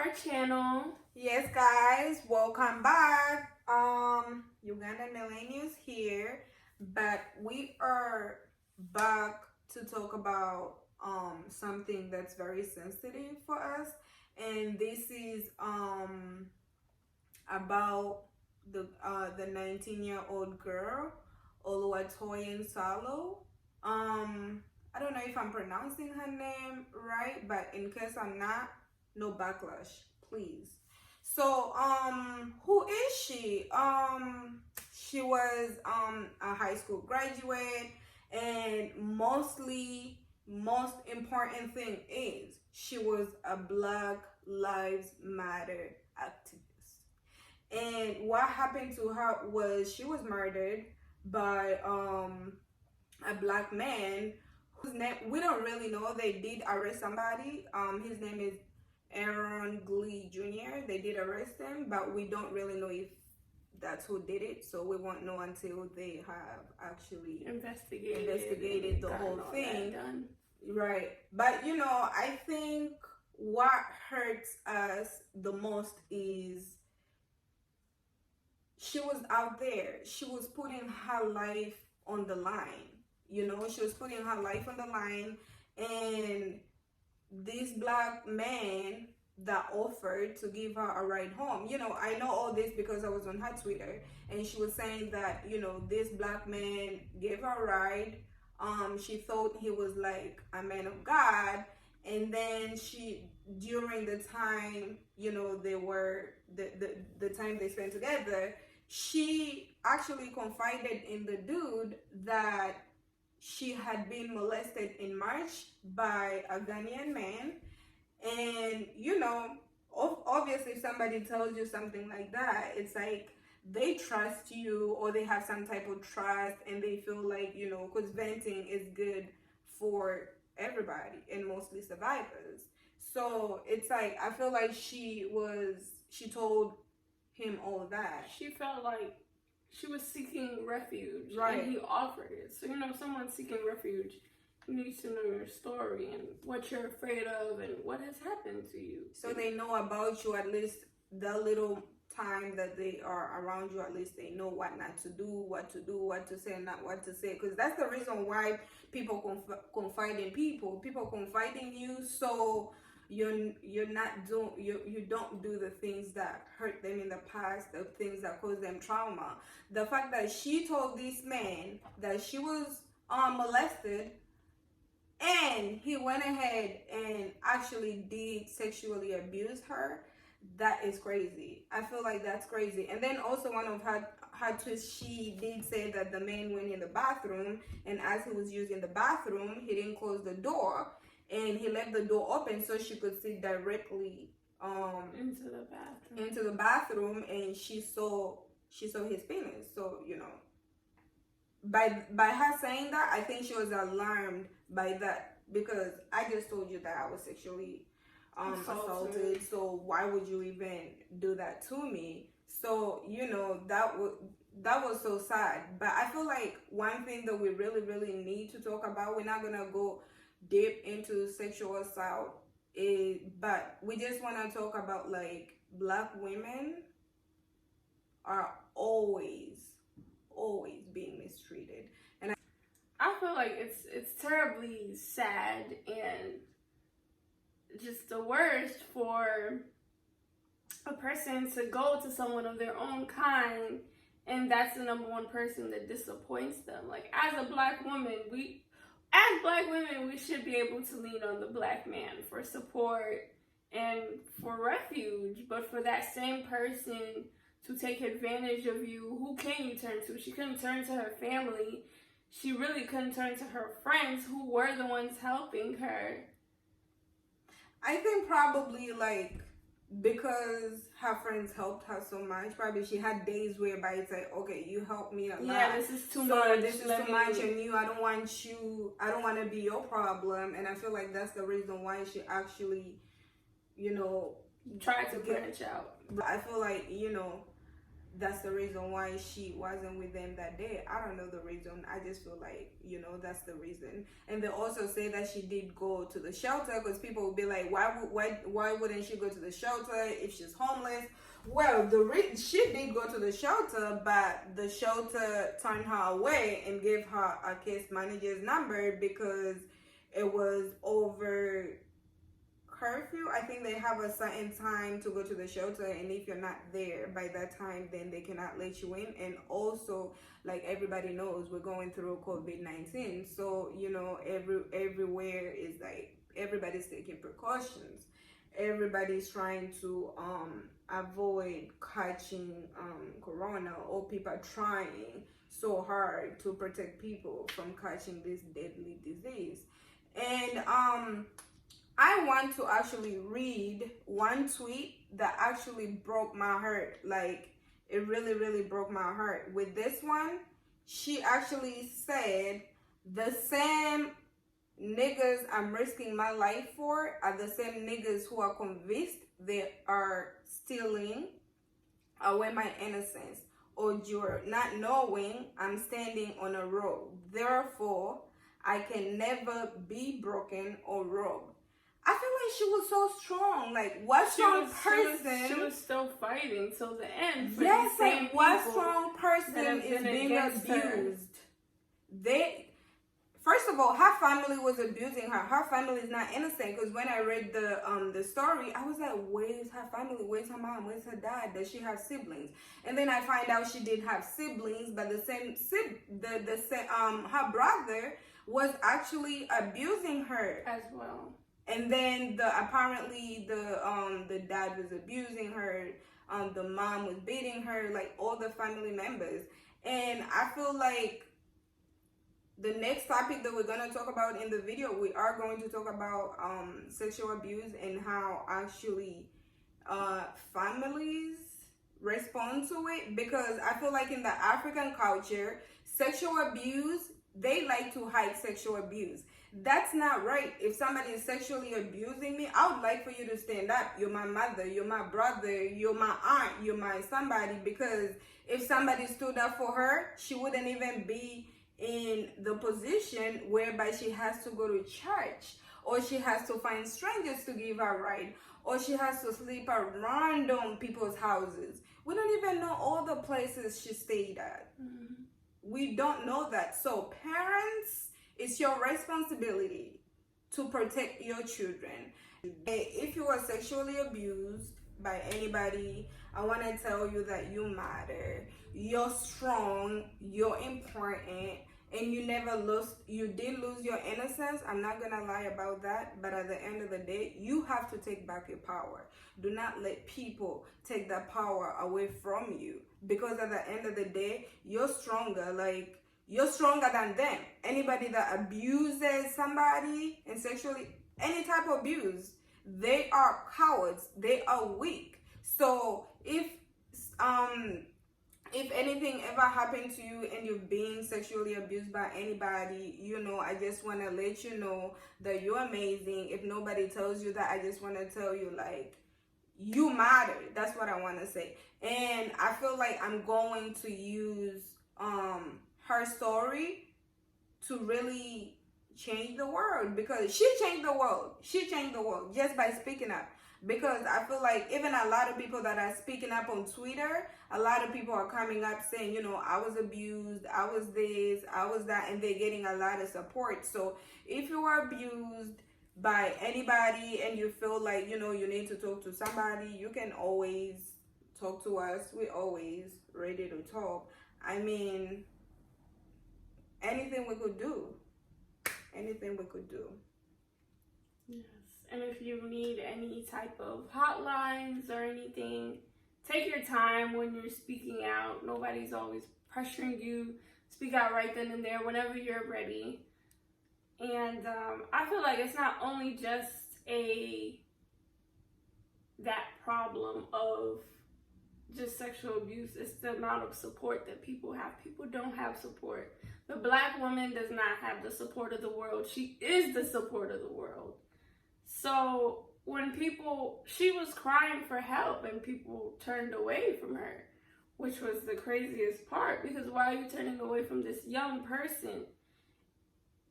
our channel. Yes, guys, welcome back. Ugandan Millennials here, but we are back to talk about something that's very sensitive for us, and this is about the 19-year-old girl, Oluwatoyin Salu. I don't know if I'm pronouncing her name right, but in case I'm not, no backlash, please. So, who is she? She was a high school graduate, and most important thing is she was a Black Lives Matter activist. And what happened to her was she was murdered by a Black man whose name we don't really know. They did arrest somebody. His name is Aaron Glee Jr. They did arrest him, but we don't really know if that's who did it. So we won't know until they have actually investigated the whole thing. Right. But I think what hurts us the most is she was out there. She was putting her life on the line. She was putting her life on the line, and this Black man that offered to give her a ride home. I know all this because I was on her Twitter, and she was saying that, this Black man gave her a ride. She thought he was like a man of God, and then during the time, they were the time they spent together, she actually confided in the dude that she had been molested in March by a Ghanaian man. And, obviously if somebody tells you something like that, it's like they trust you, or they have some type of trust, and they feel like, because venting is good for everybody and mostly survivors. So it's like, I feel like she told him all that. She felt like she was seeking refuge, right? And he offered it. So, someone seeking refuge needs to know your story and what you're afraid of and what has happened to you. So they know about you, at least the little time that they are around you, at least they know what not to do, what to say, and not what to say. Because that's the reason why people confide in people. People confide in you, so you don't do the things that hurt them in the past, the things that caused them trauma. The fact that she told this man that she was molested, and he went ahead and actually did sexually abuse her, that is crazy. I feel like that's crazy. And then also one of her tweets, she did say that the man went in the bathroom, and as he was using the bathroom, he didn't close the door, and he left the door open so she could see directly into the bathroom, and she saw his penis. So by her saying that, I think she was alarmed by that, because I just told you that I was sexually assaulted. So why would you even do that to me? So that was so sad. But I feel like one thing that we really, really need to talk about, we're not gonna go deep into sexual assault, but we just want to talk about, like, Black women are always being mistreated. And I feel like it's terribly sad and just the worst for a person to go to someone of their own kind, and that's the number one person that disappoints them. Like, as Black women, we should be able to lean on the Black man for support and for refuge. But for that same person to take advantage of you, who can you turn to? She couldn't turn to her family. She really couldn't turn to her friends, who were the ones helping her. I think probably, like, because her friends helped her so much, probably she had days whereby it's like, okay, you helped me a lot. Yeah, this is too much. This is too much, and I don't want to be your problem. And I feel like that's the reason why she actually, tried to branch out. I feel like, that's the reason why she wasn't with them that day. I don't know the reason. I just feel like, that's the reason. And they also say that she did go to the shelter, because people would be like, why wouldn't she go to the shelter if she's homeless? Well, she did go to the shelter, but the shelter turned her away and gave her a case manager's number because it was over curfew. I think they have a certain time to go to the shelter, and if you're not there by that time, then they cannot let you in. And also, like everybody knows, we're going through COVID-19, so everywhere is like everybody's taking precautions. Everybody's trying to avoid catching corona, or people are trying so hard to protect people from catching this deadly disease. And I want to actually read one tweet that actually broke my heart. Like, it really, really broke my heart. With this one, she actually said, the same niggas I'm risking my life for are the same niggas who are convinced they are stealing away my innocence, or you're not knowing I'm standing on a road. Therefore, I can never be broken or robbed. I feel like she was so strong. Like, what strong person? She was still fighting till the end. Yes, like, what strong person is being abused? First of all, her family was abusing her. Her family is not innocent, because when I read the story, I was like, where's her family? Where's her mom? Where's her dad? Does she have siblings? And then I find out she did have siblings, but her brother was actually abusing her as well. And then apparently the dad was abusing her, the mom was beating her, like all the family members. And I feel like the next topic that we're gonna talk about in the video, we are going to talk about sexual abuse and how actually families respond to it, because I feel like in the African culture, sexual abuse, they like to hide sexual abuse. That's not right. If somebody is sexually abusing me, I would like for you to stand up. You're my mother, you're my brother, you're my aunt, you're my somebody. Because if somebody stood up for her, she wouldn't even be in the position whereby she has to go to church, or she has to find strangers to give her right, or she has to sleep at random people's houses. We don't even know all the places she stayed at. Mm-hmm. We don't know that. So parents, it's your responsibility to protect your children. If you are sexually abused by anybody, I want to tell you that you matter. You're strong, you're important, and you did lose your innocence. I'm not going to lie about that. But at the end of the day, you have to take back your power. Do not let people take that power away from you. Because at the end of the day, you're stronger. Like, you're stronger than them. Anybody that abuses somebody and sexually, any type of abuse, they are cowards. They are weak. So if anything ever happened to you and you're being sexually abused by anybody, I just want to let you know that you're amazing. If nobody tells you that, I just want to tell you, like, you matter. That's what I want to say. And I feel like I'm going to use her story to really change the world, because she changed the world. She changed the world just by speaking up. Because I feel like even a lot of people that are speaking up on Twitter, a lot of people are coming up saying, I was abused, I was this, I was that, and they're getting a lot of support. So if you are abused by anybody and you feel like, you need to talk to somebody, you can always talk to us. We're always ready to talk. I mean, anything we could do. Anything we could do. Yes. And if you need any type of hotlines or anything, take your time when you're speaking out. Nobody's always pressuring you. Speak out right then and there whenever you're ready. And I feel like it's not only just that problem of just sexual abuse, it's the amount of support that people have. People don't have support. The Black woman does not have the support of the world. She is the support of the world. So when she was crying for help and people turned away from her. which was the craziest part, because why are you turning away from this young person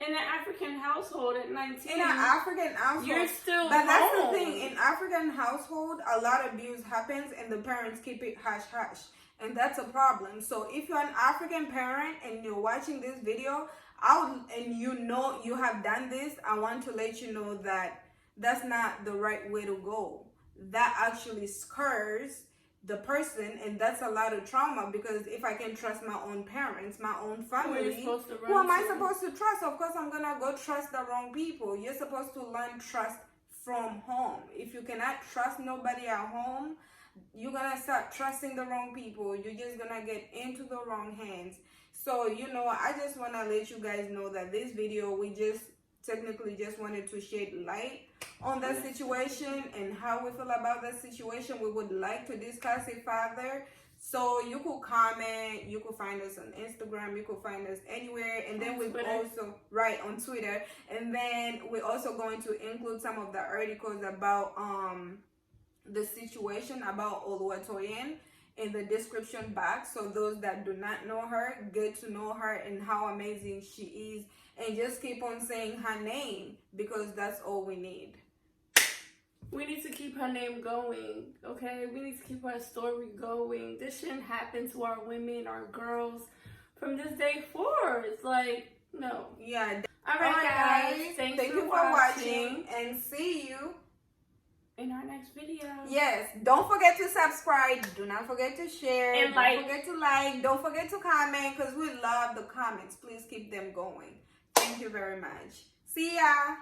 in an African household at 19? In an African household, you're still but that's home. the thing. In African household, a lot of abuse happens, and the parents keep it hush hush, and that's a problem. So if you're an African parent and you're watching this video, and you know you have done this, I want to let you know that that's not the right way to go. That actually scares the person, and that's a lot of trauma, because if I can trust my own parents, my own family, who am I supposed to trust? Of course I'm gonna go trust the wrong people. You're supposed to learn trust from home. If you cannot trust nobody at home, you're gonna start trusting the wrong people. You're just gonna get into the wrong hands. So, you know, I just want to let you guys know that this video, we just technically just wanted to shed light on that situation and how we feel about that situation. We would like to discuss it further. So you could comment, you could find us on Instagram, you could find us anywhere, and then we also on Twitter, and then we're also going to include some of the articles about the situation about Oluwatoyin in the description box, so those that do not know her get to know her and how amazing she is, and just keep on saying her name, because that's all we need. We need to keep her name going, okay? We need to keep her story going. This shouldn't happen to our women, our girls, from this day forward. It's like, no. Yeah. All right, guys. Thank you for watching, and see you in our next video. Yes, don't forget to subscribe. Do not forget to share. And don't forget to like. Don't forget to comment, because we love the comments. Please keep them going. Thank you very much. See ya.